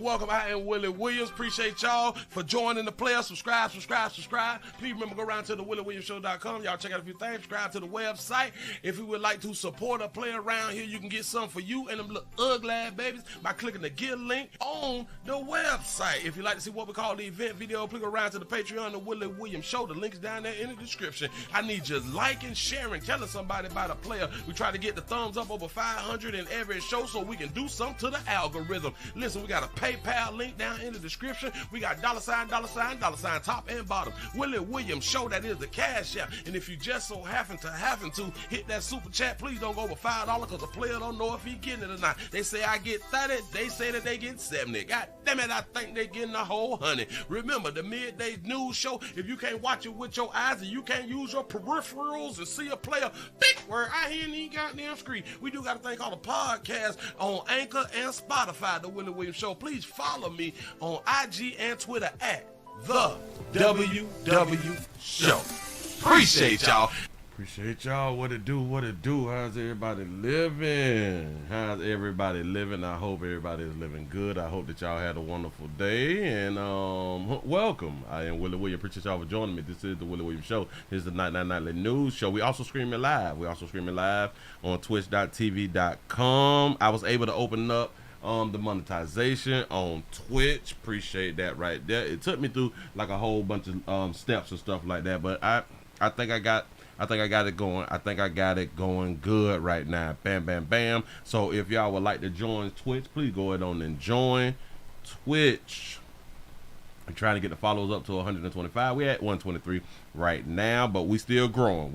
welcome. I am Willie Williams. Appreciate y'all for joining the player. Subscribe. Please remember, go around to the WillieWilliamsShow.com. Y'all check out a few things. Subscribe to the website. If you would like to support a player around here, you can get something for you and them little ugly babies by clicking the Get link on the website. If you'd like to see what we call the event video, click around to the Patreon, the Willie Williams Show. The link's down there in the description. I need you liking, sharing, telling somebody about a player. We try to get the thumbs up over 500 in every show so we can do something to the algorithm. Listen, we got a PayPal link down in the description. We got $, top and bottom. Willie Williams Show, that is the Cash App. And if you just so happen to hit that super chat, please don't go over $5 because the player don't know if he getting it or not. They say I get 30, they say that they get 70. God damn it, I think they getting a whole 100. Remember, the midday news show, if you can't watch it with your eyes and you can't use your peripherals and see a player, big word, I hear any goddamn screen. We do got a thing called a podcast on Anchor and Spotify, the Willie Williams Show. Please follow me on IG and Twitter at The WW Show. Appreciate y'all. Appreciate y'all. What it do? How's everybody living? I hope everybody is living good. I hope that y'all had a wonderful day. And welcome. I am Willie Williams. Appreciate y'all for joining me. This is the Willie Williams Show. This is the Night Nightly News Show. We also streaming live. On twitch.tv.com. I was able to open up the monetization on Twitch. Appreciate that right there. It took me through like a whole bunch of steps and stuff like that, but I think I got it going. I think I got it going good right now. Bam, bam, bam. So if y'all would like to join Twitch, please go ahead on and join Twitch. I'm trying to get the followers up to 125. We're at 123 right now, but we still growing.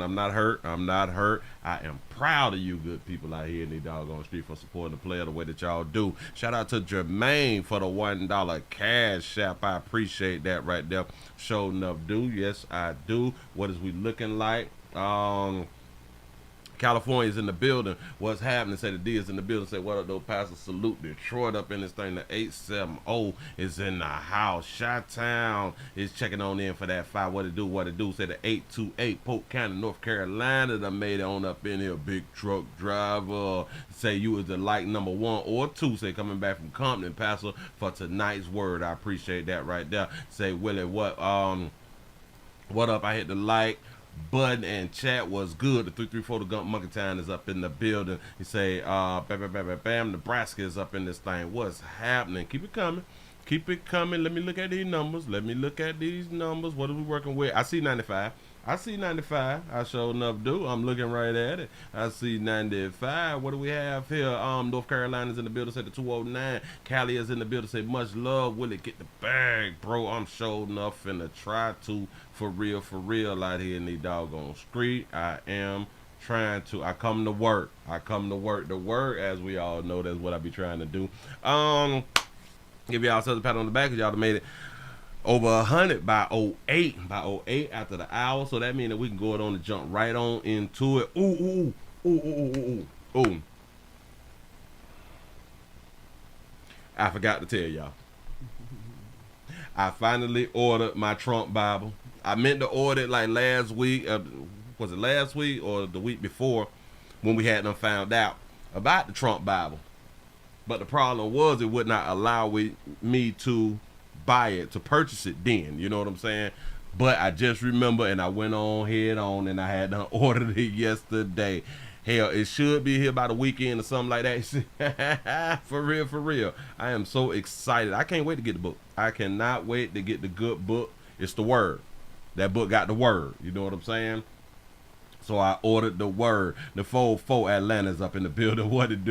I'm not hurt. I am proud of you good people out here in the doggone street for supporting the player the way that y'all do. Shout out to Jermaine for the $1 Cash App. I appreciate that right there. Show enough do. Yes, I do. What is we looking like? California's in the building. What's happening? Say the D is in the building. Say what up, though, Pastor? Salute Detroit up in this thing. The 870 is in the house. Chi-Town is checking on in for that 5. What it do? Say the 828 Polk County, North Carolina that made it on up in here. Big truck driver. Say you was the like number 1 or 2. Say coming back from Compton, Pastor, for tonight's word. I appreciate that right there. Say Willie, what up? I hit the like button and chat was good. The 334 the Gump Monkey Town is up in the building. You say bam, Nebraska is up in this thing. What's happening? Keep it coming. Let me look at these numbers. What are we working with? I see 95. I sure enough do. I'm looking right at it. I see 95. What do we have here? North Carolina's in the building. Say the 209. Cali is in the building. Say much love. Willie, get the bag, bro. I'm sure enough finna try to for real out here in the doggone street. I am trying to. I come to work. The work, as we all know, that's what I be trying to do. Give y'all a pat on the back because y'all done made it over 100 by 08 after the hour, so that means that we can go on and jump right on into it. Ooh. I forgot to tell y'all. I finally ordered my Trump Bible. I meant to order it like last week. Was it last week or the week before when we had them found out about the Trump Bible? But the problem was it would not allow me to buy it, to purchase it then, you know what I'm saying? But I just remember and I went on head on and I had to order it yesterday. Hell, it should be here by the weekend or something like that. For real. I am so excited. I can't wait to get the book. I cannot wait to get the good book. It's the word. That book got the word, you know what I'm saying? So I ordered the word. The 404 Atlanta's up in the building. What it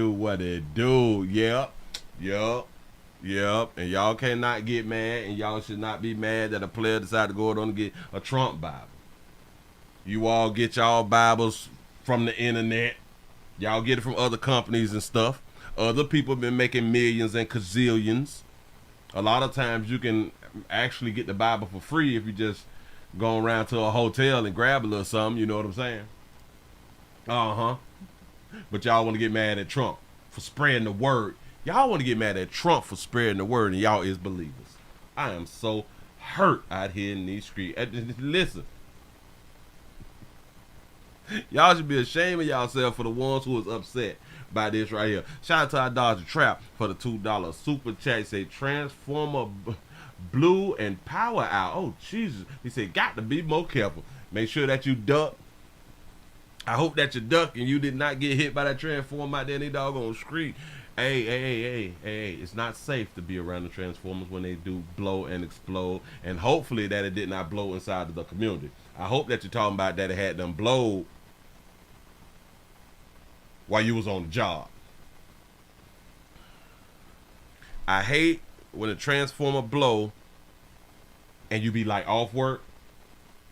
do? Yep. And y'all cannot get mad, and y'all should not be mad that a player decided to go on and get a Trump Bible. You all get y'all Bibles from the internet. Y'all get it from other companies and stuff. Other people have been making millions and gazillions. A lot of times you can actually get the Bible for free if you just go around to a hotel and grab a little something, you know what I'm saying? But y'all want to get mad at Trump for spreading the word. Y'all want to get mad at Trump for spreading the word, and y'all is believers. I am so hurt out here in these streets. Listen, y'all should be ashamed of yourself for the ones who was upset by this right here. Shout out to our Dodger Trap for the $2 super chat. Say Transformer Blue and Power out. Oh Jesus. He said got to be more careful. Make sure that you duck. I hope that you duck and you did not get hit by that transformer out there in the doggone street. Hey, it's not safe to be around the Transformers when they do blow and explode. And hopefully that it did not blow inside of the community. I hope that you're talking about that it had them blow while you was on the job. I hate when a transformer blow and you be like off work.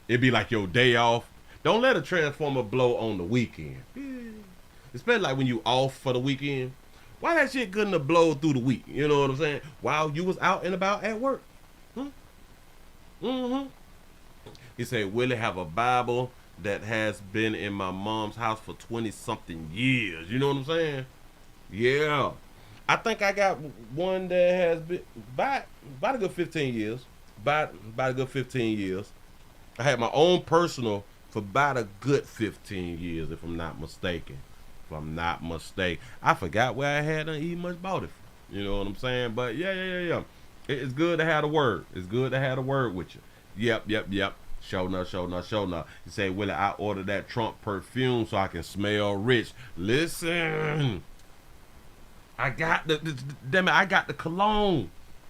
It be like your day off. Don't let a transformer blow on the weekend. Especially like when you off for the weekend. Why that shit couldn't have blown through the week? You know what I'm saying? While you was out and about at work. He said, Willie have a Bible that has been in my mom's house for 20-something years. You know what I'm saying? Yeah. I think I got one that has been about a good 15 years. About a good 15 years. I had my own personal for about a good 15 years, if I'm not mistaken. I forgot where I had done even much bought it from. You know what I'm saying? But yeah. It's good to have a word. It's good to have a word with you. Yep. Show enough. You say, Willie, I ordered that Trump perfume so I can smell rich. Listen. I got the cologne.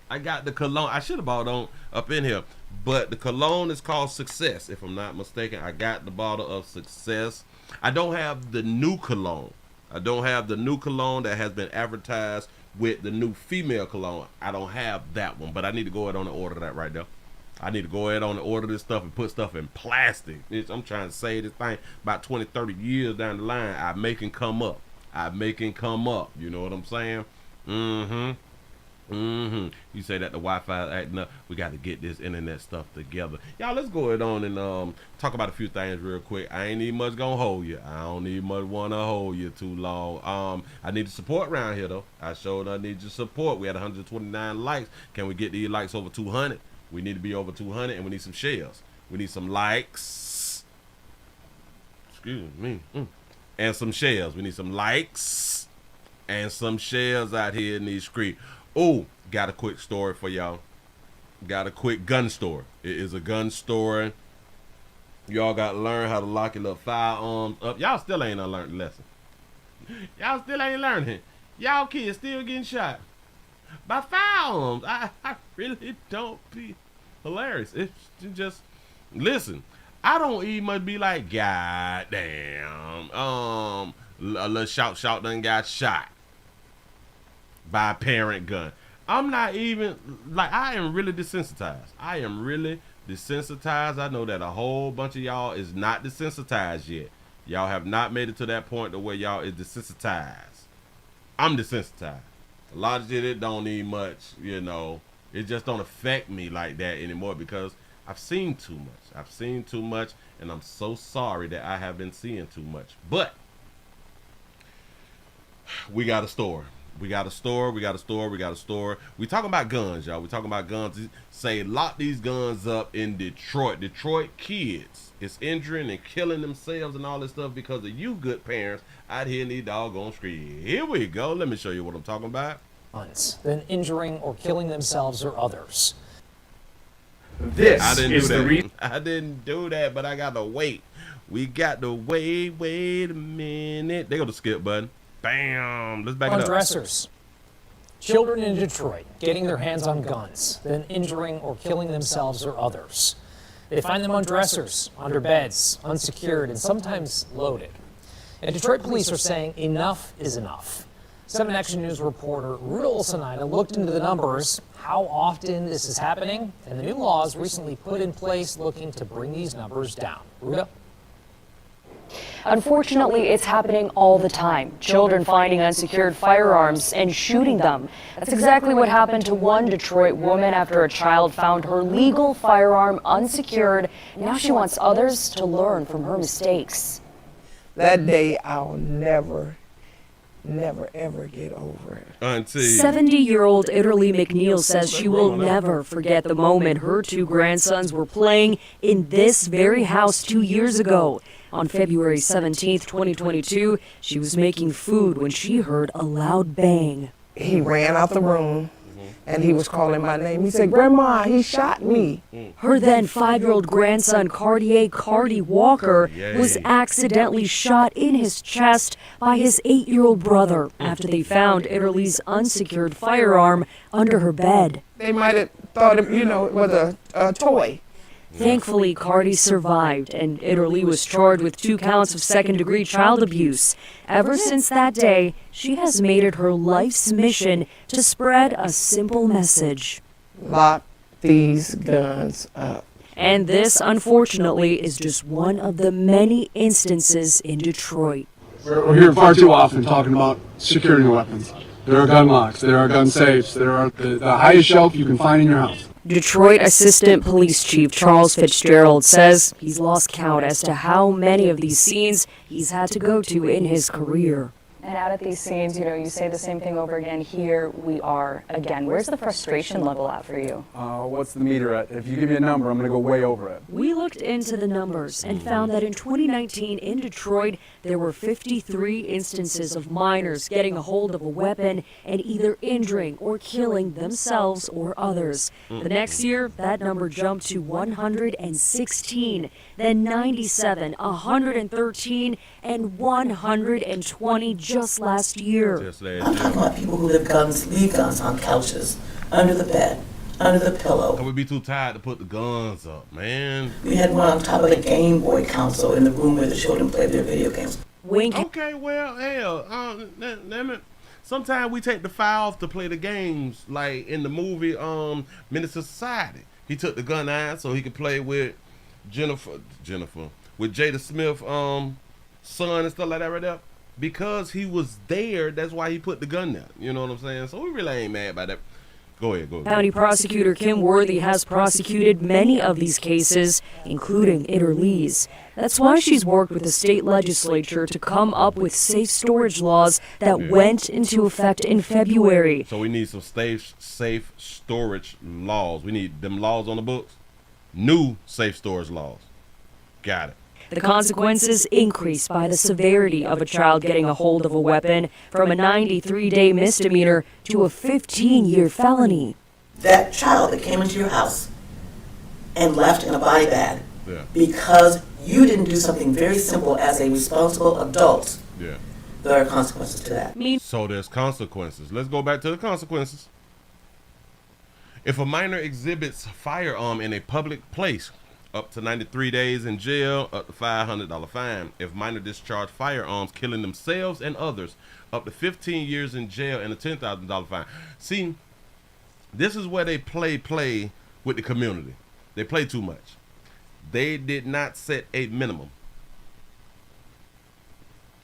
I should have bought on up in here. But the cologne is called Success, if I'm not mistaken. I got the bottle of Success. I don't have the new cologne. That has been advertised with the new female cologne. I don't have that one, but I need to go ahead on and order that right there. I need to go ahead on and order this stuff and put stuff in plastic. I'm trying to save this thing about 20, 30 years down the line. I make it come up. You know what I'm saying? You say that the Wi-Fi is acting up. We got to get this internet stuff together. Y'all, let's go ahead on and talk about a few things real quick. I ain't even much gonna hold you. I don't even much want to hold you too long. I need the support around here, though. I need your support. We had 129 likes. Can we get these likes over 200? We need to be over 200, and we need some shares. We need some likes. Excuse me. And some shares. We need some likes and some shares out here in these streets. Oh, got a quick story for y'all. Got a quick gun story. It is a gun story. Y'all got to learn how to lock your little firearms up. Y'all still ain't learned the lesson. Y'all still ain't learning. Y'all kids still getting shot by firearms. I really don't be hilarious. It's just, listen, I don't even much be like, God damn, a little shout done got shot by a parent gun. I'm not even, like, I am really desensitized. I know that a whole bunch of y'all is not desensitized yet. Y'all have not made it to that point to where y'all is desensitized. I'm desensitized. A lot of shit, it don't need much, you know. It just don't affect me like that anymore because I've seen too much, and I'm so sorry that I have been seeing too much. But we got a store. We talking about guns, y'all. We talking about guns. Say lock these guns up in Detroit. Detroit kids is injuring and killing themselves and all this stuff because of you good parents out here in these doggone streets. Here we go. Let me show you what I'm talking about. Than injuring or killing themselves or others. I didn't do that, but I got to wait. We got to wait a minute. They go to skip button. Bam. Let's back it up. Undressers. Children in Detroit getting their hands on guns, then injuring or killing themselves or others. They find them on dressers, under beds, unsecured, and sometimes loaded. And Detroit police are saying enough is enough. 7 Action News reporter Ruta Olsonida looked into the numbers, how often this is happening, and the new laws recently put in place looking to bring these numbers down. Ruta? Unfortunately, it's happening all the time. Children finding unsecured firearms and shooting them. That's exactly what happened to one Detroit woman after a child found her legal firearm unsecured. Now she wants others to learn from her mistakes. That day, I'll never ever get over it. 70-year-old Italy McNeil says she will never forget the moment her 2 grandsons were playing in this very house 2 years ago. On February 17, 2022, she was making food when she heard a loud bang. He ran out the room and he was calling my name. He said, "Grandma, he shot me." Her then 5-year-old grandson, Cardi Walker, was accidentally shot in his chest by his 8-year-old brother after they found Italy's unsecured firearm under her bed. They might have thought, it was a toy. Thankfully, Cardi survived, and Italy was charged with 2 counts of second-degree child abuse. Ever since that day, she has made it her life's mission to spread a simple message. Lock these guns up. And this, unfortunately, is just one of the many instances in Detroit. We're here far too often talking about securing your weapons. There are gun locks, there are gun safes, there are the highest shelf you can find in your house. Detroit Assistant Police Chief Charles Fitzgerald says he's lost count as to how many of these scenes he's had to go to in his career. And out at these scenes, you say the same thing over again. Here we are again. Where's the frustration level at for you? What's the meter at? If you give me a number, I'm going to go way over it. We looked into the numbers and found that in 2019 in Detroit, there were 53 instances of minors getting a hold of a weapon and either injuring or killing themselves or others. The next year, that number jumped to 116, then 97, 113, and 120 just last year. I'm talking about people who leave guns on couches, under the bed, under the pillow. I would be too tired to put the guns up, man. We had one on top of the Game Boy console in the room where the children played their video games. Wink. Okay, well, hell, sometimes we take the file off to play the games, like in the movie Menace to Society. He took the gun out so he could play with Jennifer, with Jada Smith, son and stuff like that right there. Because he was there, that's why he put the gun there. You know what I'm saying? So we really ain't mad about that. Go ahead. County Prosecutor Kim Worthy has prosecuted many of these cases, including Italy's. That's why she's worked with the state legislature to come up with safe storage laws that went into effect in February. So we need some safe storage laws. We need them laws on the books. New safe storage laws. Got it. The consequences increase by the severity of a child getting a hold of a weapon, from a 93-day misdemeanor to a 15-year felony. That child that came into your house and left in a body bag because you didn't do something very simple as a responsible adult, there are consequences to that. So there's consequences. Let's go back to the consequences. If a minor exhibits firearm in a public place, up to 93 days in jail, up to $500 fine. If minor discharge firearms, killing themselves and others, up to 15 years in jail and a $10,000 fine. See, this is where they play with the community. They play too much. They did not set a minimum.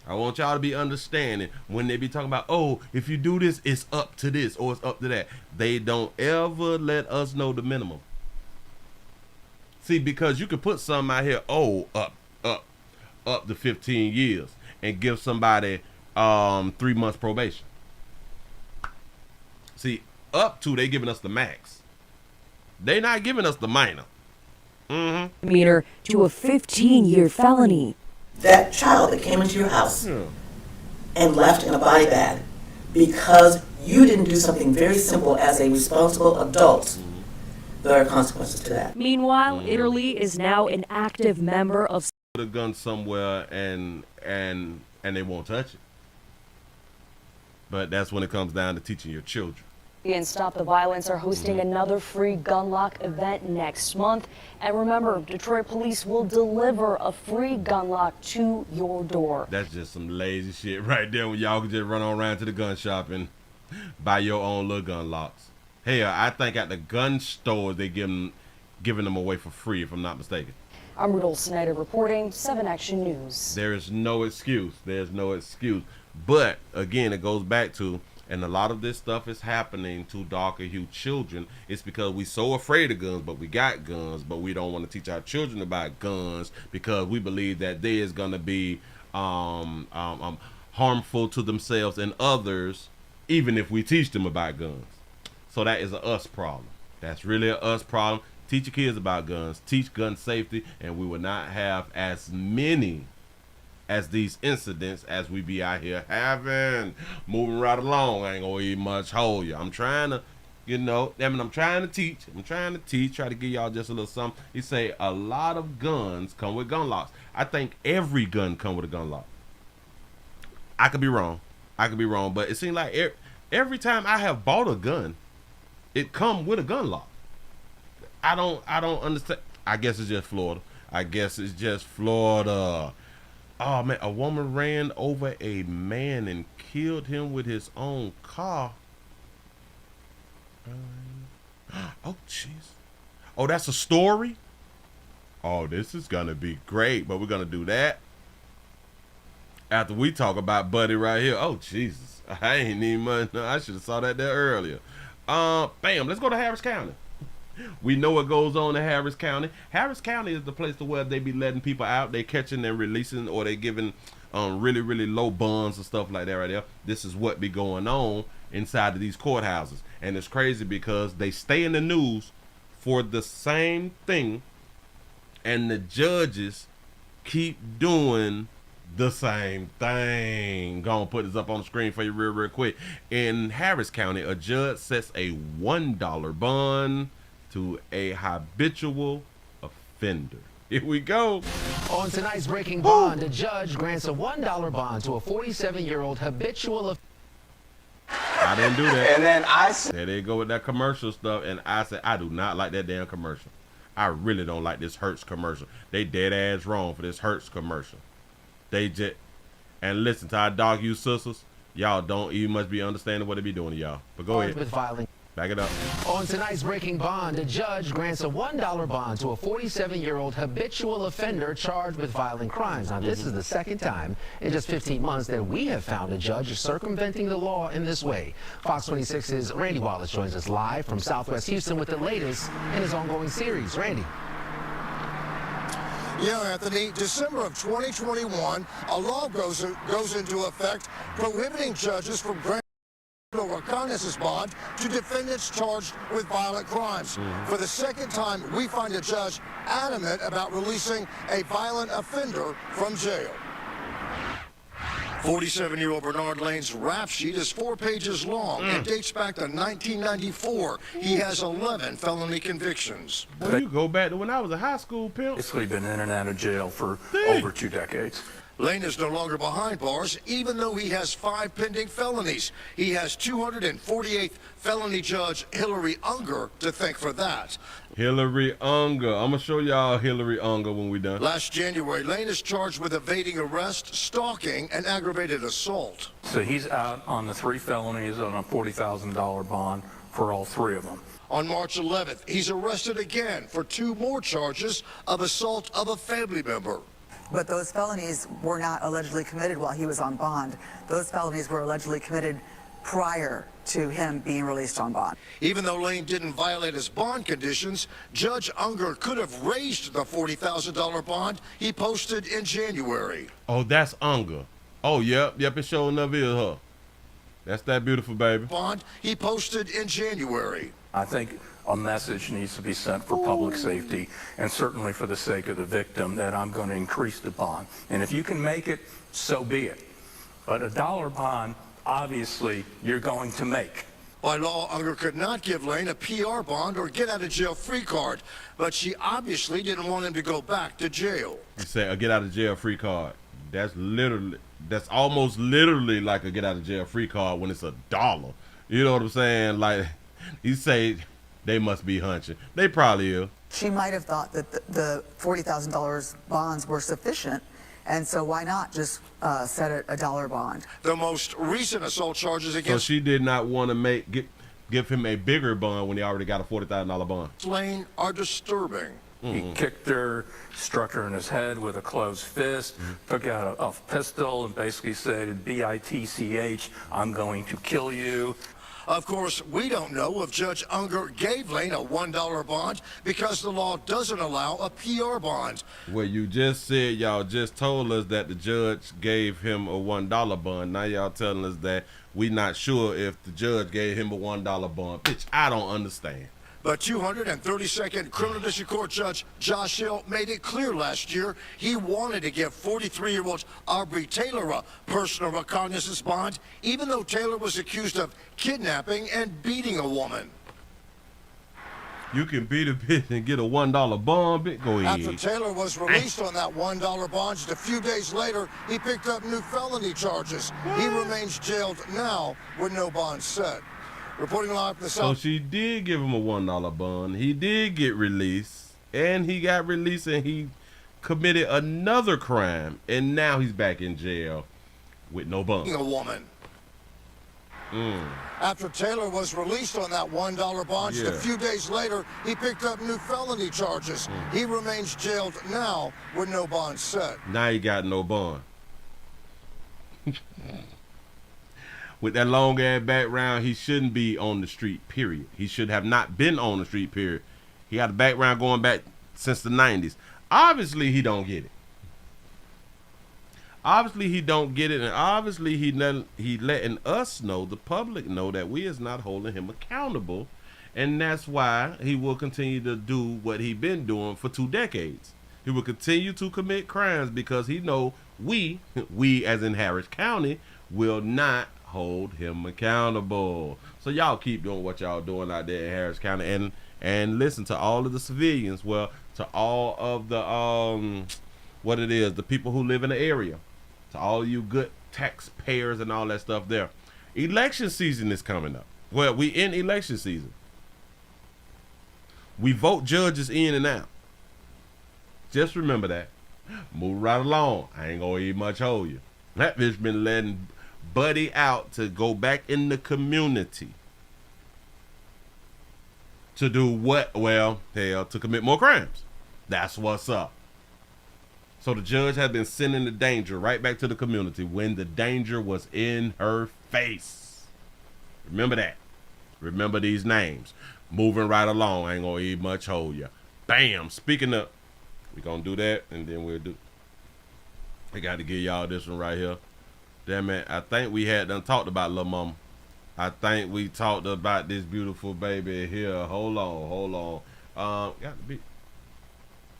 I want y'all to be understanding when they be talking about, oh, if you do this, it's up to this or it's up to that. They don't ever let us know the minimum. See, because you could put something out here, up to 15 years and give somebody 3 months probation. See, up to, they giving us the max. They not giving us the minor. Misdemeanor to a 15-year felony. That child that came into your house and left in a body bag because you didn't do something very simple as a responsible adult, there are consequences to that. Meanwhile, Italy is now an active member of... Put a gun somewhere and they won't touch it. But that's when it comes down to teaching your children. And Stop the Violence are hosting another free gun lock event next month. And remember, Detroit police will deliver a free gun lock to your door. That's just some lazy shit right there when y'all can just run on around to the gun shop and buy your own little gun locks. Hell, I think at the gun stores they giving them away for free, if I'm not mistaken. I'm Rudolph Snyder reporting 7 Action News. There is no excuse. There's no excuse. But again, it goes back to, and a lot of this stuff is happening to darker hued children. It's because we so afraid of guns, but we got guns, but we don't want to teach our children about guns because we believe that they is going to be harmful to themselves and others, even if we teach them about guns. So that is a us problem. That's really a us problem. Teach your kids about guns, teach gun safety, and we will not have as many as these incidents as we be out here having. Moving right along, I ain't gonna eat much hold you. I'm trying to, I'm trying to teach. Try to give y'all just a little something. He say a lot of guns come with gun locks. I think every gun come with a gun lock. I could be wrong, but it seems like every time I have bought a gun, it come with a gun lock. I don't understand. I guess it's just Florida. Oh man, a woman ran over a man and killed him with his own car. Oh jeez. Oh, that's a story? Oh, this is gonna be great, but we're gonna do that after we talk about Buddy right here. Oh Jesus. I ain't even much. No, I should have saw that there earlier. Bam, let's go to Harris County. We know what goes on in Harris County. Harris County is the place to where they be letting people out. They catching and releasing, or they giving really, really low bonds and stuff like that right there. This is what be going on inside of these courthouses. And it's crazy because they stay in the news for the same thing, and the judges keep doing the same thing. Gonna put this up on the screen for you real quick. In Harris County, a judge sets a $1 bond to a habitual offender. Here we go. On tonight's Breaking Bond, a judge grants a $1 bond to a 47-year-old habitual offender. I didn't do that. And then I said, there they go with that commercial stuff, and I said, I do not like that damn commercial. I really don't like this Hertz commercial. They dead ass wrong for this Hertz commercial. They just, and listen to our dog you sisters, y'all don't even must be understanding what they be doing to y'all. But go ahead. With violence. Back it up. On tonight's Breaking Bond, a judge grants a $1 bond to a 47-year-old habitual offender charged with violent crimes. Now, this is the second time in just 15 months that we have found a judge circumventing the law in this way. Fox 26's Randy Wallace joins us live from Southwest Houston with the latest in his ongoing series. Randy. Yeah, Anthony, December of 2021, a law goes into effect prohibiting judges from granting a reconnaissance bond to defendants charged with violent crimes. For the second time, we find a judge adamant about releasing a violent offender from jail. 47-year-old Bernard Lane's rap sheet is 4 pages long and dates back to 1994. He has 11 felony convictions. Well, you go back to when I was a high school pimp. Basically been in and out of jail for over 2 decades. Lane is no longer behind bars, even though he has 5 pending felonies. He has 248th felony judge Hillary Unger to thank for that. Hillary Unger. I'm going to show y'all Hillary Unger when we done. Last January, Lane is charged with evading arrest, stalking, and aggravated assault. So he's out on the 3 felonies on a $40,000 bond for all 3 of them. On March 11th, he's arrested again for 2 more charges of assault of a family member. But those felonies were not allegedly committed while he was on bond. Those felonies were allegedly committed prior to him being released on bond. Even though Lane didn't violate his bond conditions, Judge Unger could have raised the $40,000 bond he posted in January. Oh, that's Unger. Oh, yep, it sure enough is her. That's that beautiful baby. Bond he posted in January. I think a message needs to be sent for public safety and certainly for the sake of the victim that I'm going to increase the bond. And if you can make it, so be it. But a dollar bond, obviously, you're going to make. By law, Unger could not give Lane a PR bond or get out of jail free card, but she obviously didn't want him to go back to jail. You say a get out of jail free card. That's almost literally like a get out of jail free card when it's $1. You know what I'm saying? Like, you say they must be hunching. They probably is. She might have thought that the $40,000 bonds were sufficient, and so why not just set a dollar bond? The most recent assault charges against So she did not want to give him a bigger bond when he already got a $40,000 bond. Lane are disturbing. He kicked her, struck her in his head with a closed fist, took out a pistol and basically said, B-I-T-C-H, I'm going to kill you. Of course, we don't know if Judge Unger gave Lane a $1 bond because the law doesn't allow a PR bond. Well, you just said y'all just told us that the judge gave him a $1 bond. Now y'all telling us that we not sure if the judge gave him a $1 bond. Bitch, I don't understand. But 232nd Criminal District Court Judge Josh Hill made it clear last year he wanted to give 43-year-old Aubrey Taylor a personal recognizance bond, even though Taylor was accused of kidnapping and beating a woman. You can beat a bitch and get a $1 bond, bitch. Go ahead. After Taylor was released on that $1 bond, just a few days later, he picked up new felony charges. He remains jailed now with no bond set. Reporting live from the So South. she did give him a $1 bond. He did get released, and he got released, and he committed another crime, and now he's back in jail with no bond. A woman. After Taylor was released on that $1 bond, just a few days later, he picked up new felony charges. He remains jailed now with no bond set. Now he got no bond. With that long ass background, he shouldn't be on the street, period. He should have not been on the street, period. He had a background going back since the 90s. Obviously, he don't get it. Obviously, he don't get it, and obviously, he letting us know, the public know, that we is not holding him accountable, and that's why he will continue to do what he been doing for 2 decades. He will continue to commit crimes because he know we as in Harris County, will not hold him accountable. So y'all keep doing what y'all doing out there in Harris County, and listen to all of the civilians, well, to all of the the people who live in the area, to all you good taxpayers and all that stuff there. Election season is coming up. Well, we in election season. We vote judges in and out. Just remember that. Move right along. I ain't gonna even much hold you. That bitch been letting Buddy out to go back in the community. To do what? Well, hell, to commit more crimes. That's what's up. So the judge has been sending the danger right back to the community when the danger was in her face. Remember that. Remember these names. Moving right along. I ain't gonna even much hold you. Bam. Speaking of, we gonna do that, and then we'll do. I got to give y'all this one right here. Damn it. I think we had done talked about Lil Mama. I think we talked about this beautiful baby here. Hold on. Got to be.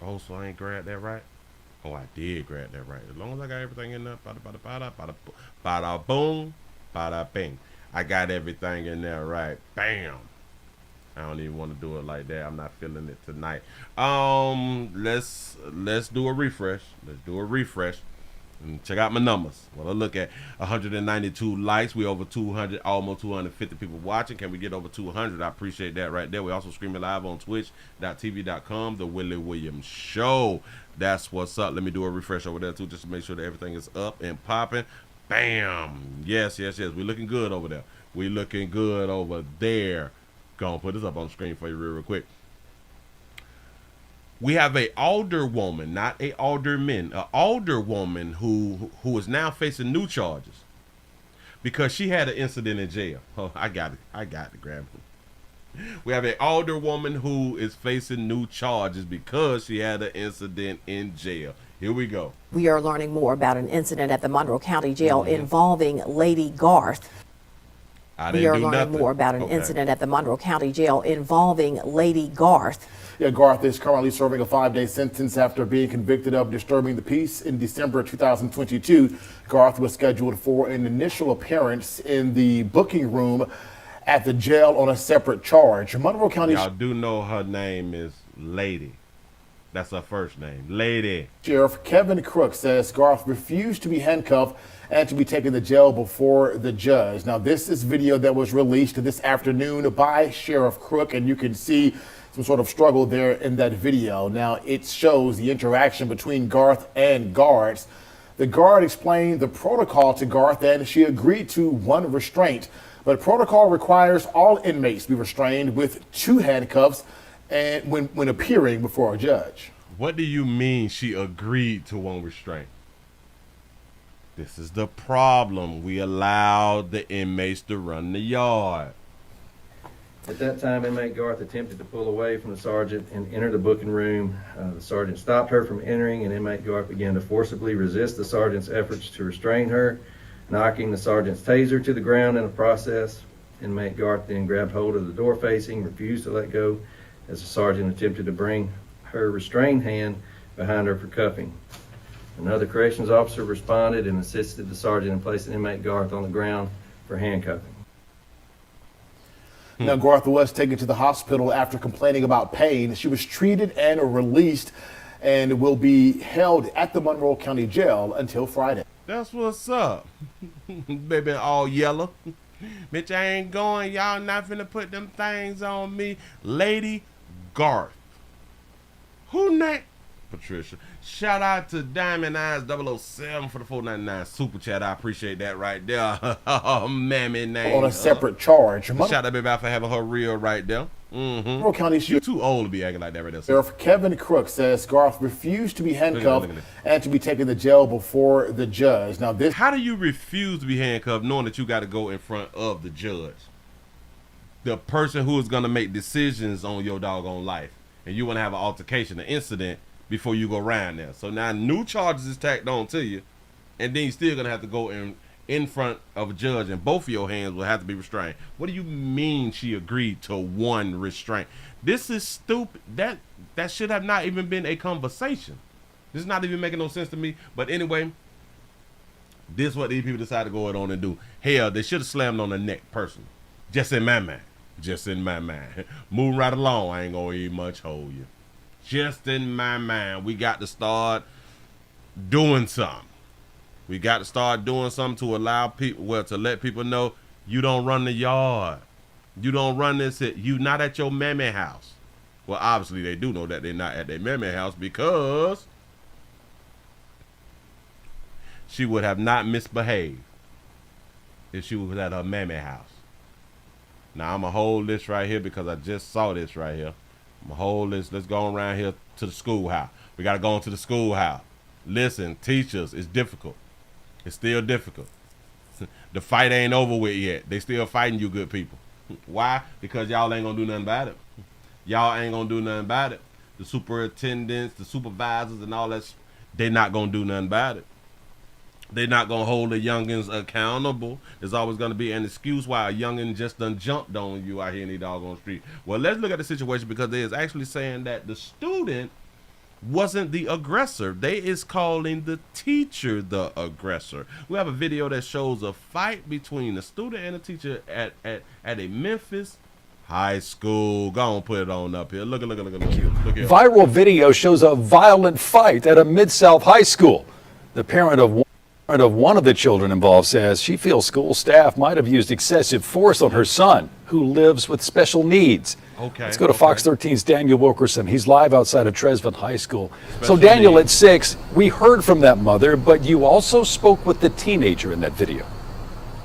Oh, so I ain't grabbed that right? Oh, I did grab that right. As long as I got everything in there. Bada boom. Bada bing. I got everything in there right. Bam. I don't even want to do it like that. I'm not feeling it tonight. Let's do a refresh. And check out my numbers. Well, I look at 192 likes. We over 200, almost 250 people watching. Can we get over 200? I appreciate that right there. We also streaming live on twitch.tv.com, The Willie Williams Show. That's what's up. Let me do a refresh over there too, just to make sure that everything is up and popping. Bam. Yes. We're looking good over there. We're looking good over there. Gonna put this up on the screen for you real quick. We have a older woman, not a alderman, an older woman who is now facing new charges because she had an incident in jail. Oh, I got to grab her. We have an older woman who is facing new charges because she had an incident in jail. Here we go. We are learning more about an incident at the Monroe County Jail involving Lady Garth. We are learning more about an incident at the Monroe County Jail involving Lady Garth. Yeah, Garth is currently serving a 5-day sentence after being convicted of disturbing the peace in December 2022. Garth was scheduled for an initial appearance in the booking room at the jail on a separate charge. Monroe County. Y'all do know her name is Lady. That's her first name, Lady. Sheriff Kevin Crook says Garth refused to be handcuffed and to be taken to jail before the judge. Now, this is video that was released this afternoon by Sheriff Crook, and you can see some sort of struggle there in that video. Now, it shows the interaction between Garth and guards. The guard explained the protocol to Garth, and she agreed to one restraint. But protocol requires all inmates be restrained with 2 handcuffs and when appearing before a judge. What do you mean she agreed to one restraint? This is the problem. We allowed the inmates to run the yard. At that time, inmate Garth attempted to pull away from the sergeant and enter the booking room. The sergeant stopped her from entering, and inmate Garth began to forcibly resist the sergeant's efforts to restrain her, knocking the sergeant's taser to the ground in the process. Inmate Garth then grabbed hold of the door facing, refused to let go as the sergeant attempted to bring her restrained hand behind her for cuffing. Another corrections officer responded and assisted the sergeant in placing inmate Garth on the ground for handcuffing. Now, Garth was taken to the hospital after complaining about pain. She was treated and released and will be held at the Monroe County Jail until Friday. That's what's up. Baby all yellow. Bitch, I ain't going. Y'all not finna put them things on me. Lady Garth. Who next? Patricia. Shout out to Diamond Eyes 007 for the $4.99 super chat. I appreciate that right there. Oh, mammy name. On a separate charge. Shout out to Baby for having her real right there. Monroe County You too old to be acting like that right there. Sheriff Kevin Crook says Garth refused to be handcuffed and to be taken to jail before the judge. Now, this. How do you refuse to be handcuffed knowing that you got to go in front of the judge? The person who is going to make decisions on your doggone life. And you want to have an altercation, an incident, before you go around there. So now new charges is tacked on to you, and then you're still going to have to go in front of a judge, and both of your hands will have to be restrained. What do you mean she agreed to one restraint? This is stupid. That should have not even been a conversation. This is not even making no sense to me. But anyway, this is what these people decided to go on and do. Hell, they should have slammed on the neck personally. Just in my mind. Just in my mind. Moving right along, I ain't going to even much hold you. Just in my mind, we got to start doing something. We got to start doing something to allow people, well, to let people know you don't run the yard. You don't run this, you not at your mammy house. Well, obviously they do know that they're not at their mammy house because she would have not misbehaved if she was at her mammy house. Now, I'm going to hold this right here because I just saw this right here. I'm going to hold this. Let's go around here to the schoolhouse. We got to go into the schoolhouse. Listen, teachers, it's difficult. It's still difficult. The fight ain't over with yet. They still fighting you good people. Why? Because y'all ain't going to do nothing about it. Y'all ain't going to do nothing about it. The superintendents, the supervisors, and all that, they're not going to do nothing about it. They're not going to hold the youngins accountable. There's always going to be an excuse why a youngin just done jumped on you out here in the doggone street. Well, let's look at the situation because they is actually saying that the student wasn't the aggressor. They is calling the teacher the aggressor. We have a video that shows a fight between the student and the teacher at a Memphis high school. Go on, put it on up here. Look here. Here. Viral video shows a violent fight at a Mid-South high school. The parent of one of the children involved says she feels school staff might have used excessive force on her son, who lives with special needs. Okay. Let's go to Fox 13's Daniel Wilkerson. He's live outside of Tresvant High School. So Daniel, at 6, we heard from that mother, but you also spoke with the teenager in that video.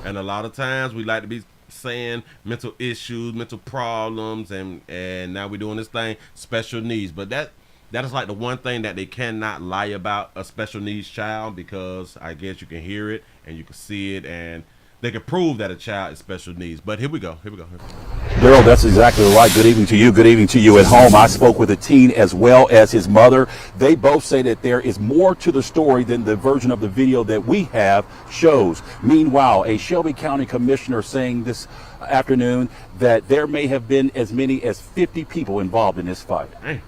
And a lot of times we like to be saying mental issues, mental problems, and now we're doing this thing, special needs. But that is like the one thing that they cannot lie about a special needs child, because I guess you can hear it and you can see it and they can prove that a child is special needs. But here we go. Daryl, that's exactly right. Good evening to you. Good evening to you at home. I spoke with a teen as well as his mother. They both say that there is more to the story than the version of the video that we have shows. Meanwhile, a Shelby County commissioner saying this afternoon that there may have been as many as 50 people involved in this fight. Hey.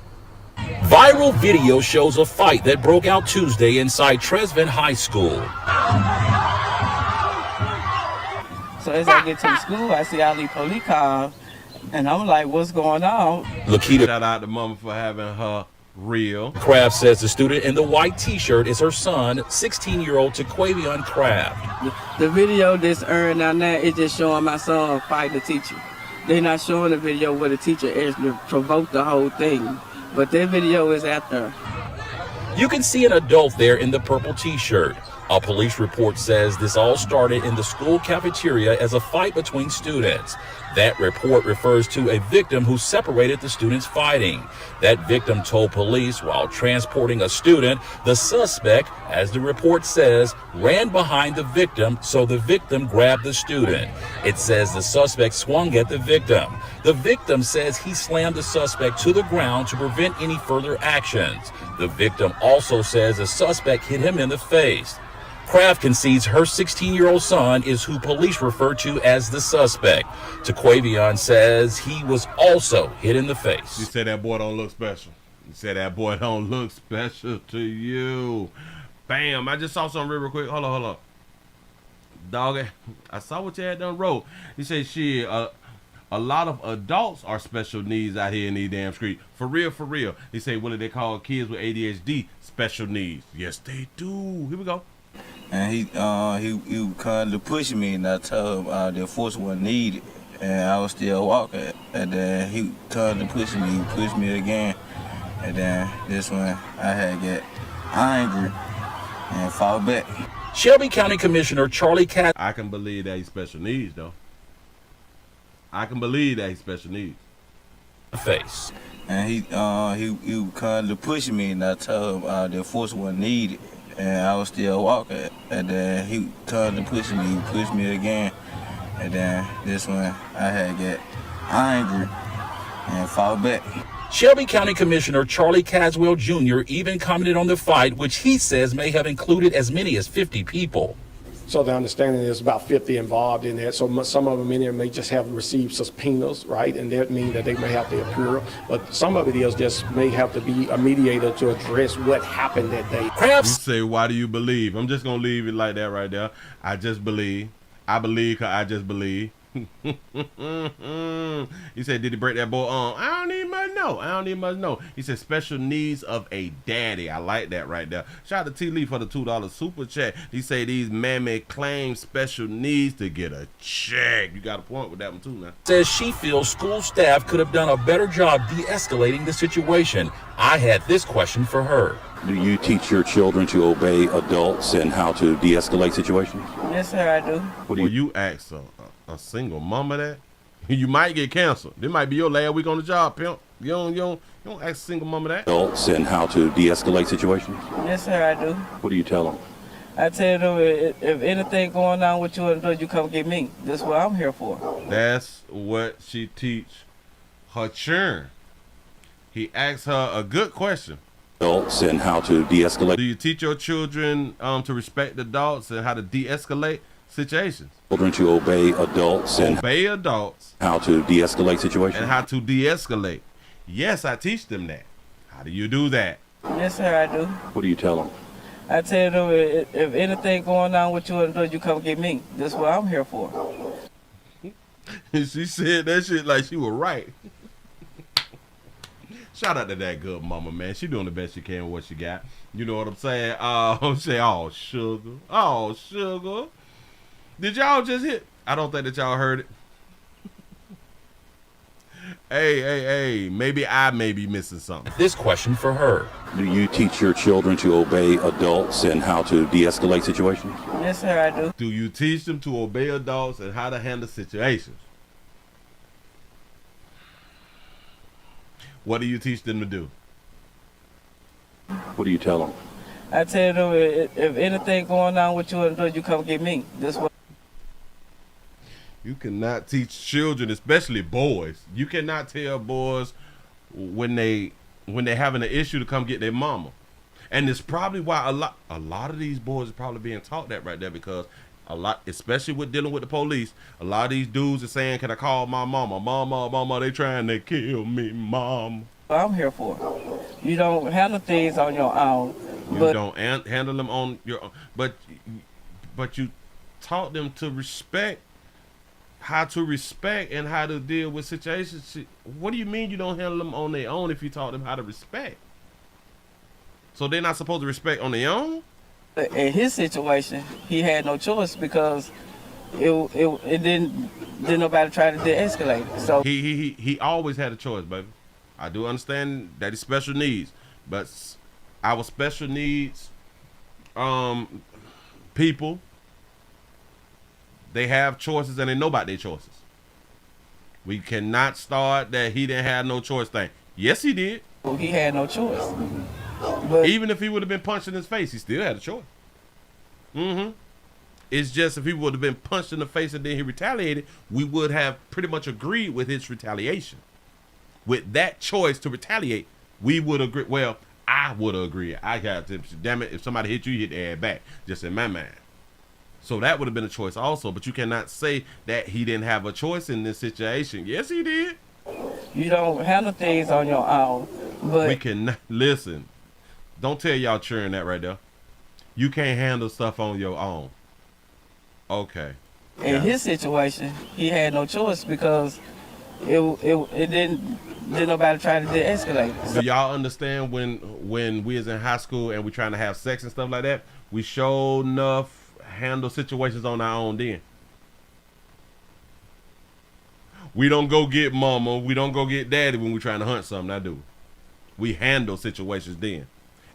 Viral video shows a fight that broke out Tuesday inside Tresvant High School. So as I get to the school, I see all these police cars, and I'm like, what's going on? Lakita, shout out to mama for having her real. Kraft says the student in the white t-shirt is her son, 16-year-old Taquavion Kraft. The video that's airing out now is just showing my son fight the teacher. They're not showing the video where the teacher actually provoked the whole thing. But that video is out there. You can see an adult there in the purple t-shirt. A police report says this all started in the school cafeteria as a fight between students. That report refers to a victim who separated the students fighting. That victim told police while transporting a student, the suspect, as the report says, ran behind the victim, so the victim grabbed the student. It says the suspect swung at the victim. The victim says he slammed the suspect to the ground to prevent any further actions. The victim also says the suspect hit him in the face. Kraft concedes her 16-year-old son is who police refer to as the suspect. Taquavion says he was also hit in the face. You said that boy don't look special. You said that boy don't look special to you. Bam, I just saw something real quick. Hold on. Dog, I saw what you had done wrote. You said a lot of adults are special needs out here in these damn streets. For real. He say, what do they call kids with ADHD special needs? Yes, they do. Here we go. And he kind of pushed me, and I told him the force wasn't needed, and I was still walking. And then he kind of pushed me. He pushed me again, and then this one I had get angry and fall back. Shelby County Commissioner Charlie Cass. I can believe that he's special needs, though. I can believe that he's special needs. Face. And he kind of pushed me, and I told him the force wasn't needed, and I was still walking. And then he kind of pushed me. He pushed me again, and then this one I had get angry and fall back. Shelby County Commissioner Charlie Caswell Jr. even commented on the fight, which he says may have included as many as 50 people. So the understanding is about 50 involved in that. So some of them in there may just have received subpoenas, right? And that means that they may have to appear. But some of it is just may have to be a mediator to address what happened that day. You say, why do you believe? I'm just going to leave it like that right there. I just believe. I believe because I just believe. He said, did he break that boy arm? I don't even much know. He said, special needs of a daddy. I like that right there. Shout out to T. Lee for the $2 super chat. He say these men claim special needs to get a check. You got a point with that one too now. Says she feels school staff could have done a better job de-escalating the situation. I had this question for her. Do you teach your children to obey adults and how to de-escalate situations? Yes, sir, I do. What do you ask a single mama that? You might get canceled. This might be your last week on the job, pimp. You don't ask a single mama that. Adults and how to de-escalate situations? Yes, sir, I do. What do you tell them? I tell them if anything going on with you, you come get me. That's what I'm here for. That's what she teach her children. He asked her a good question. Adults and how to de-escalate. Do you teach your children to respect adults and how to de-escalate situations? Children to obey adults and obey adults. How to de-escalate situations. And how to de-escalate. Yes, I teach them that. How do you do that? Yes, sir, I do. What do you tell them? I tell them if anything going on with you, come get me. That's what I'm here for. She said that shit like she was right. Shout out to that good mama, man. She doing the best she can with what she got. You know what I'm saying? Say, oh, sugar. Oh, sugar. Did y'all just hit? I don't think that y'all heard it. Hey. Maybe I may be missing something. This question for her. Do you teach your children to obey adults and how to de-escalate situations? Yes, sir, I do. Do you teach them to obey adults and how to handle situations? What do you teach them to do? What do you tell them? I tell them if anything going on with you, come get me. That's what. You cannot teach children, especially boys. You cannot tell boys when they having an issue to come get their mama. And it's probably why a lot of these boys are probably being taught that right there, because a lot, especially with dealing with the police, a lot of these dudes are saying, can I call my mama? Mama, they trying to kill me, mom. I'm here for. You don't handle things on your own. You don't handle them on your own. But you taught them to respect, how to respect and how to deal with situations. What do you mean you don't handle them on their own if you taught them how to respect? So they're not supposed to respect on their own? In his situation, he had no choice because it didn't nobody try to de-escalate it. So he always had a choice, baby. I do understand that he's special needs, but our special needs people, they have choices and they know about their choices. We cannot start that he didn't have no choice thing. Yes, he did. Well, he had no choice. But even if he would have been punched in his face, he still had a choice. It's just if he would have been punched in the face and then he retaliated, we would have pretty much agreed with his retaliation. With that choice to retaliate, we would agree. Well, I I would have agreed. I got to, damn it, if somebody hit you, you hit the ass back, just in my mind. So that would have been a choice also, but you cannot say that he didn't have a choice in this situation. Yes, he did. You don't handle things on your own, but we can listen. Don't tell y'all cheering that right there. You can't handle stuff on your own. Okay. In his situation, he had no choice because it didn't nobody try to de-escalate it. Do y'all understand when we was in high school and we trying to have sex and stuff like that? We sure enough handle situations on our own then. We don't go get mama, we don't go get daddy when we trying to hunt something, I do. We handle situations then.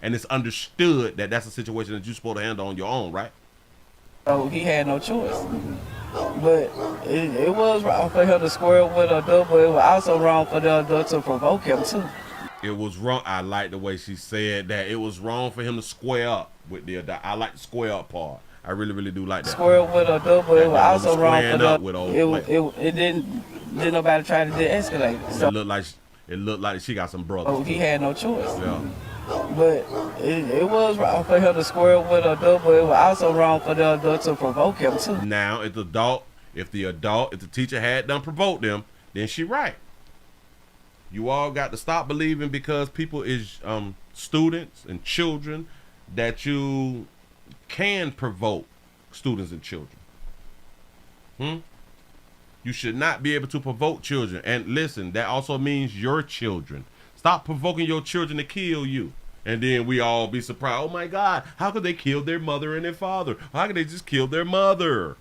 And it's understood that that's a situation that you're supposed to handle on your own, right? So he had no choice. But it was wrong for him to square up with an adult, but it was also wrong for the adult to provoke him too. It was wrong. I like the way she said that. It was wrong for him to square up with the adult. I like the square up part. I really, really do like that. Square up with an adult, but it was also wrong for the it didn't nobody try to de-escalate it. So it looked like she got some brothers. Oh, he had no choice. Yeah. But it was wrong for him to square up with an adult, but it was also wrong for the adult to provoke him too. Now, if the teacher had done provoked them, then she right. You all got to stop believing because people is students and children that you can provoke students and children. You should not be able to provoke children. And listen, that also means your children. Stop provoking your children to kill you. And then we all be surprised. Oh my God, how could they kill their mother and their father? How could they just kill their mother?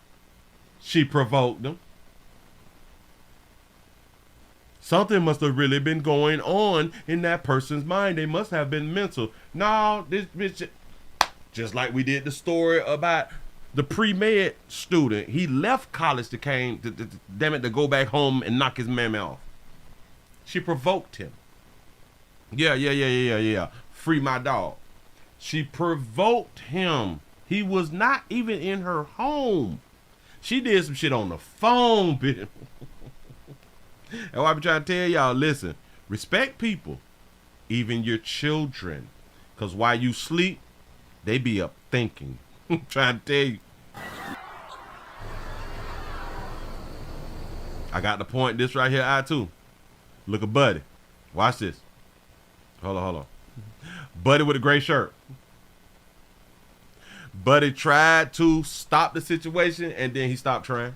She provoked them. Something must have really been going on in that person's mind. They must have been mental. No, this bitch, just like we did the story about the pre-med student. He left college to go back home and knock his mammy off. She provoked him. Yeah. Free my dog. She provoked him. He was not even in her home. She did some shit on the phone, bitch. And what I'm trying to tell y'all, listen, respect people, even your children. Because while you sleep, they be up thinking. I'm trying to tell you. I got to point this right here out too. Look at Buddy. Watch this. Hold on. Buddy with a gray shirt. Buddy tried to stop the situation and then he stopped trying.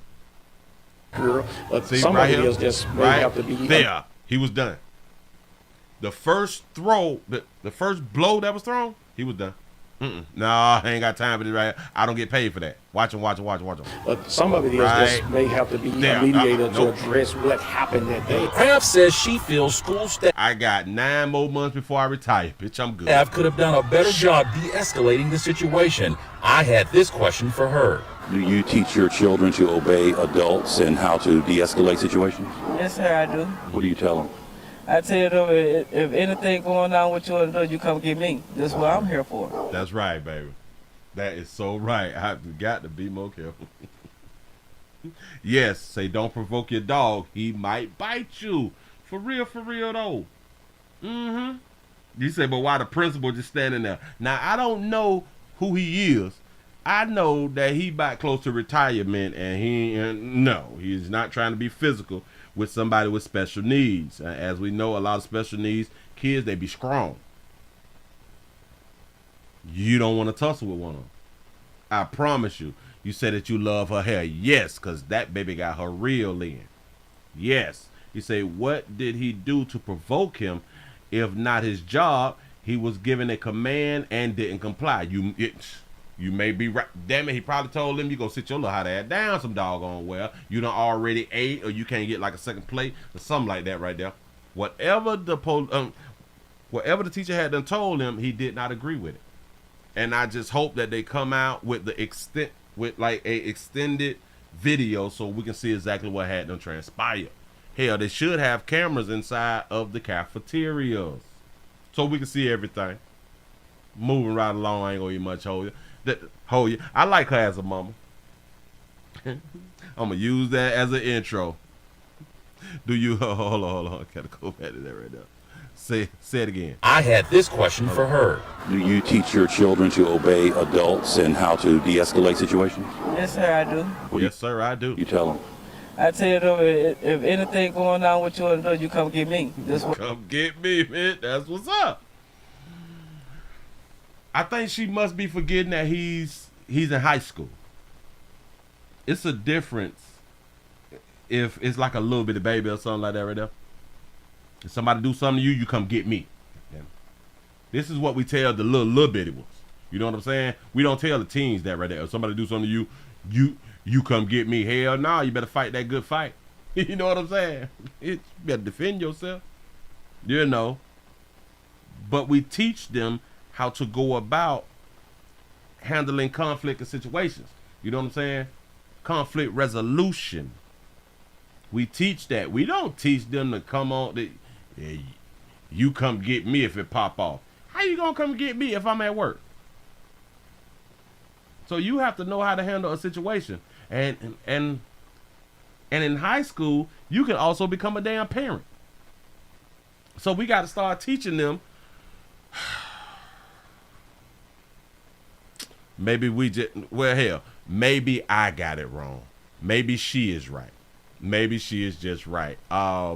Girl, but see, some right of it here, is just right have to be there. He was done. The first throw, the first blow that was thrown, he was done. Nah, I ain't got time for this right here. I don't get paid for that. Watch him. But some of it is just may have to be a mediator to address what happened that day. Kraft says she feels school staff. I got 9 more months before I retire, bitch. I'm good. Staff could have done a better job de-escalating the situation. I had this question for her. Do you teach your children to obey adults and how to de-escalate situations? Yes, sir, I do. What do you tell them? I tell them if anything going on with you, you come get me. That's what I'm here for. That's right, baby. That is so right. I've got to be more careful. Yes, say don't provoke your dog. He might bite you. For real though. You say, but why the principal just standing there? Now, I don't know who he is. I know that he about close to retirement, and he's not trying to be physical with somebody with special needs. As we know, a lot of special needs kids, they be strong. You don't want to tussle with one of them. I promise you. You say that you love her hair. Yes, because that baby got her real in. Yes. You say, what did he do to provoke him? If not his job, he was given a command and didn't comply. You may be right. Damn it, he probably told him, you go sit your little hot ass down some doggone well. You done already ate, or you can't get like a second plate or something like that right there. Whatever the teacher had done told him, he did not agree with it. And I just hope that they come out with like a extended video so we can see exactly what had them transpire. Hell, they should have cameras inside of the cafeterias so we can see everything. Moving right along, I ain't gonna eat much hold you. I like her as a mama. I'm gonna use that as an intro. Do you, hold on. Gotta go back to that right now. Say it again. I had this question for her. Do you teach your children to obey adults and how to de-escalate situations? Yes, sir, I do. Yes, sir, I do. You tell them. I tell them if anything going on with you and you come get me. Come get me, man. That's what's up. I think she must be forgetting that he's in high school. It's a difference if it's like a little bitty baby or something like that right there. If somebody do something to you, you come get me. This is what we tell the little bitty ones. You know what I'm saying? We don't tell the teens that right there. If somebody do something to you, you come get me. Hell no, you better fight that good fight. You know what I'm saying? You better defend yourself. You know. But we teach them how to go about handling conflict and situations. You know what I'm saying? Conflict resolution. We teach that. We don't teach them to come on. You come get me if it pop off. How you gonna come get me if I'm at work? So you have to know how to handle a situation. And in high school, you can also become a damn parent. So we got to start teaching them. Maybe maybe I got it wrong. Maybe she is right. Maybe she is just right. Yeah,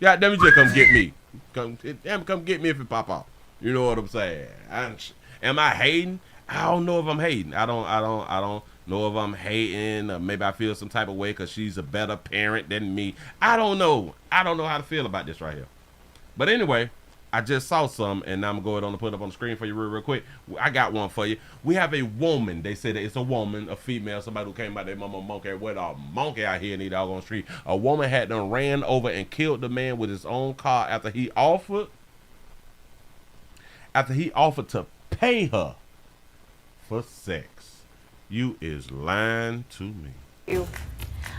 let me just come get me. Come get me if it pop off. You know what I'm saying? Am I hating? I don't know if I'm hating. I don't know if I'm hating. Maybe I feel some type of way because she's a better parent than me. I don't know. I don't know how to feel about this right here. But anyway, I just saw some, and I'm going to put it up on the screen for you real quick. I got one for you. We have a woman. They say that it's a woman, a female, somebody who came by their mama monkey. What a monkey out here in the doggone street. A woman had done ran over and killed the man with his own car after he offered to pay her for sex. You is lying to me.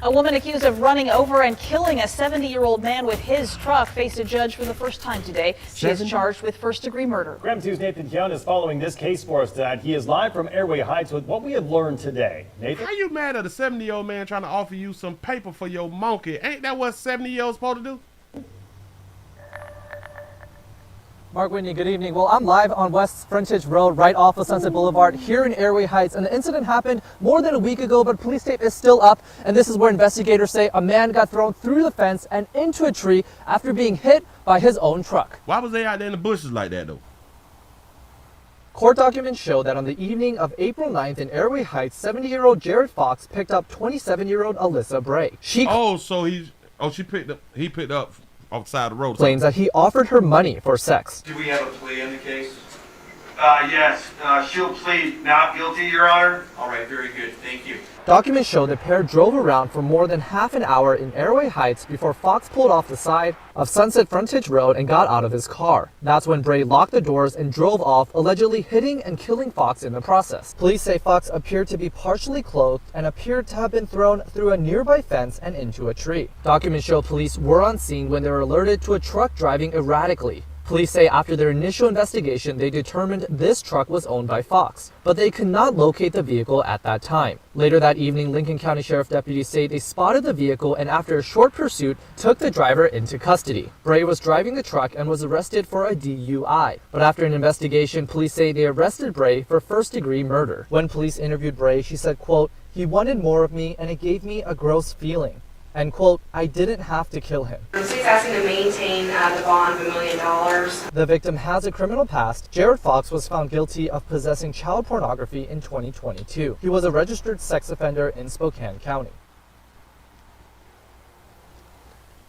A woman accused of running over and killing a 70-year-old man with his truck faced a judge for the first time today. She is charged with first-degree murder. Graham 2's Nathan Young is following this case for us tonight. He is live from Airway Heights with what we have learned today. Nathan? How you mad at a 70-year-old man trying to offer you some paper for your monkey? Ain't that what 70-year-olds supposed to do? Mark Whitney, good evening. Well, I'm live on West Frontage Road, right off of Sunset Boulevard, here in Airway Heights. And the incident happened more than a week ago, but police tape is still up. And this is where investigators say a man got thrown through the fence and into a tree after being hit by his own truck. Why was they out there in the bushes like that, though? Court documents show that on the evening of April 9th in Airway Heights, 70-year-old Jared Fox picked up 27-year-old Alyssa Bray. He picked up outside the road. Claims that he offered her money for sex. Do we have a plea in the case? Yes. She'll plead not guilty, Your Honor. All right, very good. Thank you. Documents show the pair drove around for more than half an hour in Airway Heights before Fox pulled off the side of Sunset Frontage Road and got out of his car. That's when Bray locked the doors and drove off, allegedly hitting and killing Fox in the process. Police say Fox appeared to be partially clothed and appeared to have been thrown through a nearby fence and into a tree. Documents show police were on scene when they were alerted to a truck driving erratically. Police say after their initial investigation, they determined this truck was owned by Fox, but they could not locate the vehicle at that time. Later that evening, Lincoln County Sheriff deputies say they spotted the vehicle and after a short pursuit, took the driver into custody. Bray was driving the truck and was arrested for a DUI. But after an investigation, police say they arrested Bray for first-degree murder. When police interviewed Bray, she said, quote, "He wanted more of me and it gave me a gross feeling." And quote, "I didn't have to kill him." She's asking to maintain the bond of $1 million. The victim has a criminal past. Jared Fox was found guilty of possessing child pornography in 2022. He was a registered sex offender in Spokane County.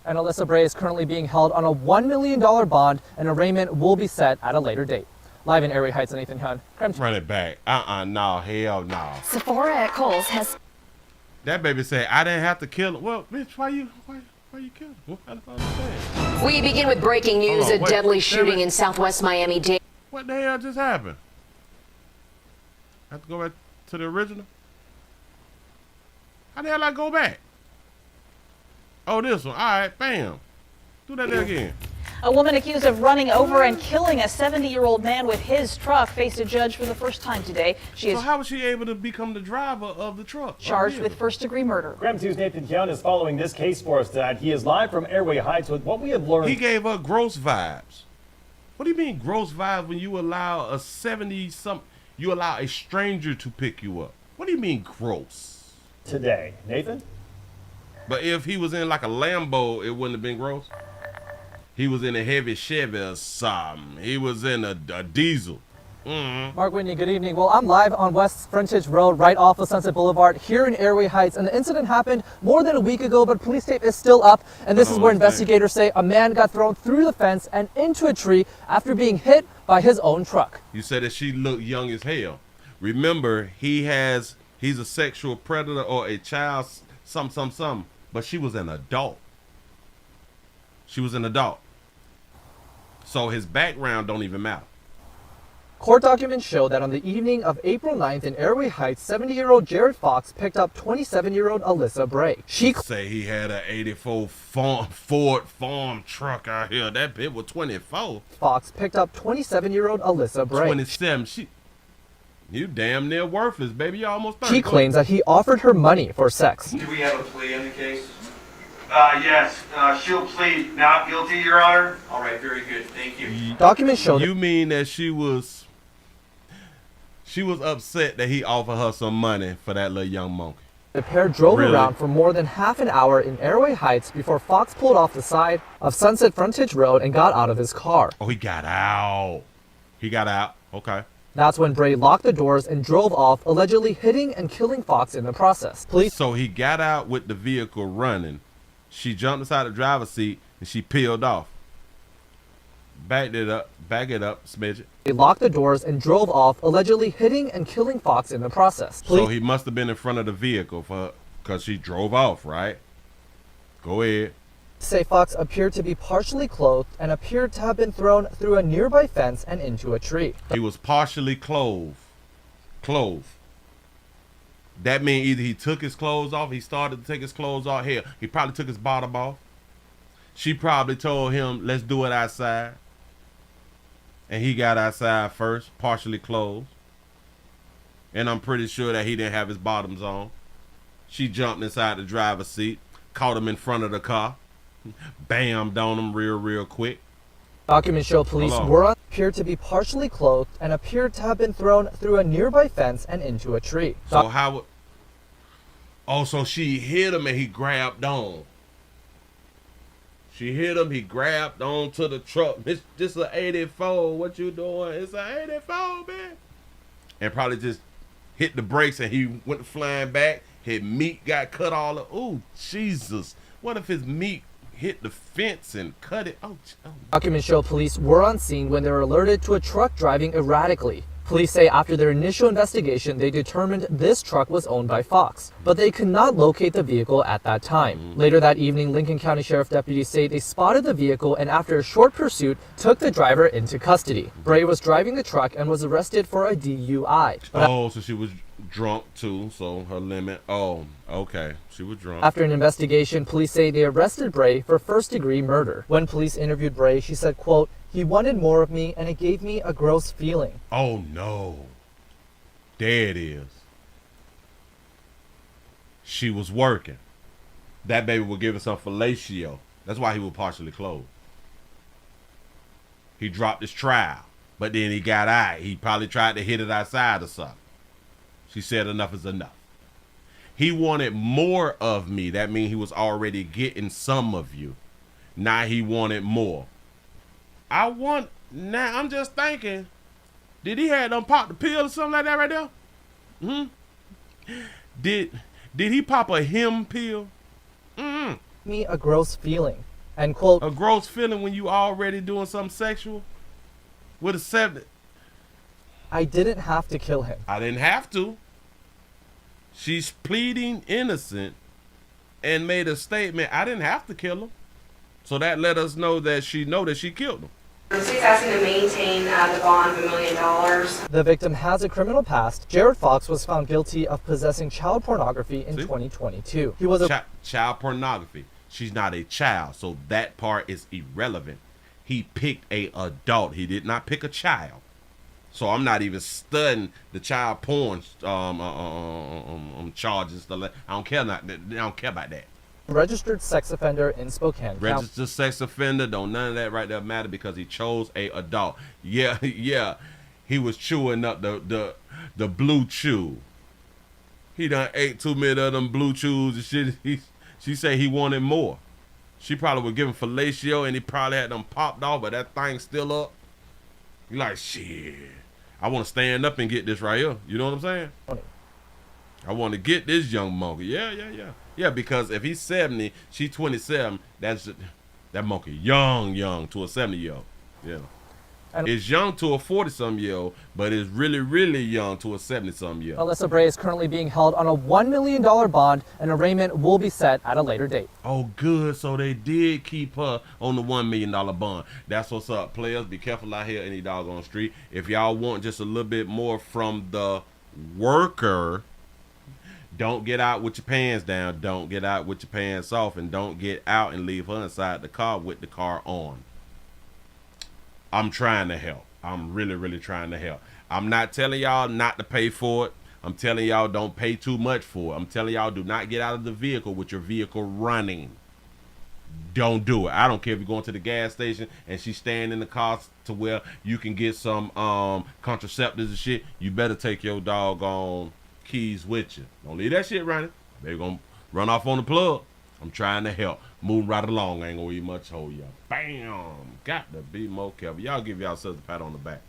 And Alyssa Bray is currently being held on a $1 million bond, and arraignment will be set at a later date. Live in Airway Heights, Nathan Hunt. Run it back. No, hell no. Sephora at Kohl's has... That baby said, I didn't have to kill him. Well, bitch, why you kill him? I don't understand. We begin with breaking news. A deadly shooting in Southwest Miami-Dade. What the hell just happened? I have to go back to the original? How the hell I go back? Oh, this one. All right, bam. Do that there again. A woman accused of running over and killing a 70-year-old man with his truck faced a judge for the first time today. She is how was she able to become the driver of the truck? Charged with first-degree murder. Graham 2's Nathan Keown is following this case for us tonight. He is live from Airway Heights with what we have learned. He gave her gross vibes. What do you mean gross vibes when you allow a 70-something, you allow a stranger to pick you up? What do you mean gross? Today, Nathan? But if he was in like a Lambo, it wouldn't have been gross. He was in a heavy Chevy or something. He was in a diesel. Mark Whitney, good evening. Well, I'm live on West Frontage Road right off of Sunset Boulevard here in Airway Heights. And the incident happened more than a week ago, but police tape is still up. And this is where investigators say a man got thrown through the fence and into a tree after being hit by his own truck. You said that she looked young as hell. Remember, he's a sexual predator or a child, some. But she was an adult. She was an adult. So his background don't even matter. Court documents show that on the evening of April 9th in Airway Heights, 70-year-old Jared Fox picked up 27-year-old Alyssa Bray. She say he had an 84 Ford farm truck out here. That bit was 24. Fox picked up 27-year-old Alyssa Bray. 27. You damn near worthless, baby. You almost 30. She claims that he offered her money for sex. Do we have a plea in the case? Yes. She'll plead not guilty, Your Honor. All right, very good. Thank you. Documents show you mean that she was upset that he offered her some money for that little young monkey. The pair drove around for more than half an hour in Airway Heights before Fox pulled off the side of Sunset Frontage Road and got out of his car. Oh, he got out. He got out. Okay. That's when Bray locked the doors and drove off, allegedly hitting and killing Fox in the process. So he got out with the vehicle running. She jumped inside the driver's seat and she peeled off. Back it up, smidget. They locked the doors and drove off, allegedly hitting and killing Fox in the process. So he must have been in front of the vehicle because she drove off, right? Go ahead. Say Fox appeared to be partially clothed and appeared to have been thrown through a nearby fence and into a tree. He was partially clothed. That means either he took his clothes off, he started to take his clothes off. Hell, he probably took his bottom off. She probably told him, let's do it outside. And he got outside first, partially clothed. And I'm pretty sure that he didn't have his bottoms on. She jumped inside the driver's seat, caught him in front of the car, bammed on him real quick. Documents show police appeared to be partially clothed and appeared to have been thrown through a nearby fence and into a tree. So so she hit him and he grabbed on. She hit him, he grabbed on to the truck. This is an 84. What you doing? It's an 84, man. And probably just hit the brakes and he went flying back. His meat got cut all up. Ooh, Jesus. What if his meat hit the fence and cut it? Oh. Documents show police were on scene when they were alerted to a truck driving erratically. Police say after their initial investigation, they determined this truck was owned by Fox, but they could not locate the vehicle at that time. Later that evening, Lincoln County Sheriff deputies say they spotted the vehicle and after a short pursuit, took the driver into custody. Bray was driving the truck and was arrested for a DUI. So she was drunk too, so her limit. Oh, okay. She was drunk. After an investigation, police say they arrested Bray for first-degree murder. When police interviewed Bray, she said, quote, "He wanted more of me and it gave me a gross feeling." Oh no. There it is. She was working. That baby was giving some fellatio. That's why he was partially clothed. He dropped his trowel, but then he got out. He probably tried to hit it outside or something. She said enough is enough. He wanted more of me. That means he was already getting some of you. Now he wanted more. I'm just thinking, did he have them pop the pill or something like that right there? Did he pop a him pill? Me a gross feeling. And quote, a gross feeling when you already doing something sexual with a 70. I didn't have to kill him. I didn't have to. She's pleading innocent and made a statement. I didn't have to kill him. So that let us know that she killed him. She's asking to maintain the bond of $1 million. The victim has a criminal past. Jared Fox was found guilty of possessing child pornography in 2022. He was child pornography. She's not a child, so that part is irrelevant. He picked a adult. He did not pick a child. So I'm not even studying the child porn charges. I don't care. I don't care about that. Registered sex offender in Spokane. Registered sex offender. Don't none of that right there matter because he chose a adult. Yeah, yeah. He was chewing up the blue chew. He done ate too many of them blue chews and shit. She said he wanted more. She probably would give him fellatio and he probably had them popped off, but that thing's still up. You like, shit. I want to stand up and get this right here. You know what I'm saying? I want to get this young monkey. Yeah. Yeah, because if he's 70, she's 27, that monkey young to a 70-year-old. Yeah. It's young to a 40-some-year-old, but it's really, really young to a 70-some-year-old. Alyssa Bray is currently being held on a $1 million bond, and arraignment will be set at a later date. Oh, good. So they did keep her on the $1 million bond. That's what's up, players. Be careful out here in the doggone street. If y'all want just a little bit more from the worker, don't get out with your pants down. Don't get out with your pants off. And don't get out and leave her inside the car with the car on. I'm trying to help. I'm really, really trying to help. I'm not telling y'all not to pay for it. I'm telling y'all don't pay too much for it. I'm telling y'all do not get out of the vehicle with your vehicle running. Don't do it. I don't care if you're going to the gas station and she's staying in the car to where you can get some contraceptives and shit. You better take your doggone keys with you. Don't leave that shit running. They're going to run off on the plug. I'm trying to help. Moving right along. I ain't going to eat much hold y'all. Bam. Got to be more careful. Y'all give yourselves a pat on the back.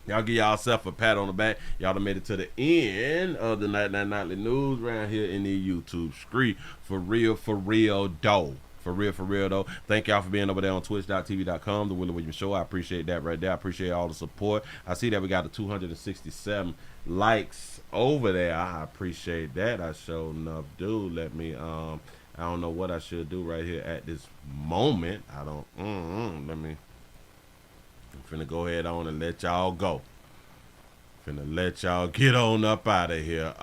Y'all give yourself a pat on the back. Y'all done made it to the end of the Nightly News around here in the YouTube street. For real, though. For real, though. Thank y'all for being over there on twitch.tv.com, The Willie Williams Show. I appreciate that right there. I appreciate all the support. I see that we got the 267 likes over there. I appreciate that. I sure enough do. Let me, I don't know what I should do right here at this moment. I don't, I'm finna go ahead on and let y'all go. Finna let y'all get on up out of here.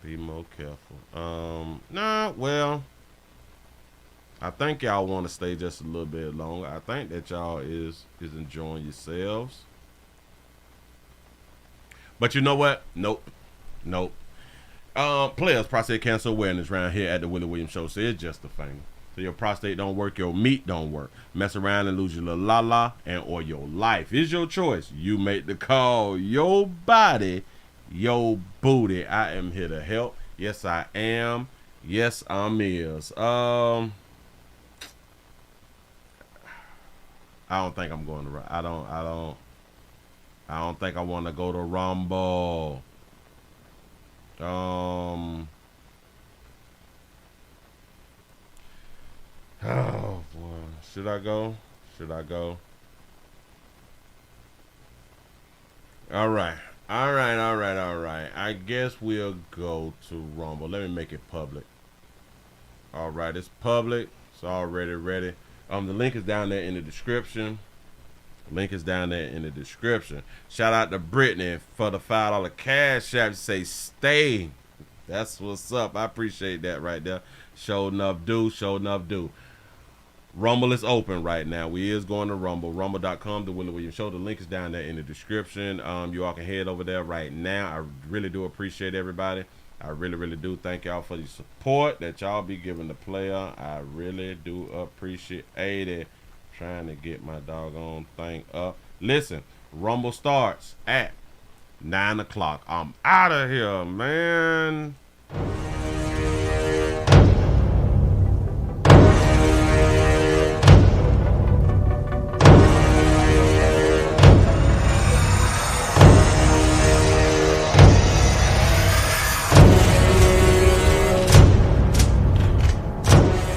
Be more careful. Well, I think y'all want to stay just a little bit longer. I think that y'all is enjoying yourselves. But you know what? Nope. Players, prostate cancer awareness around here at the Willie Williams Show. So it's just a thing. So your prostate don't work, your meat don't work. Mess around and lose your little la-la or your life. It's your choice. You make the call. Your body, your booty. I am here to help. Yes, I am. Yes, I'm is. I don't think I'm going to. I don't think I want to go to Rumble. Oh boy, should I go? All right. I guess we'll go to Rumble. Let me make it public. All right, it's public. It's already ready. The link is down there in the description. Shout out to Brittany for the $5 cash app. Say stay. That's what's up. I appreciate that right there. Show enough do. Rumble is open right now. We is going to Rumble. Rumble.com, The Willie Williams Show. The link is down there in the description. You all can head over there right now. I really do appreciate everybody. I really do. Thank y'all for the support that y'all be giving the player. I really do appreciate it. Trying to get my doggone thing up. Listen, Rumble starts at 9 o'clock. I'm out of here, man.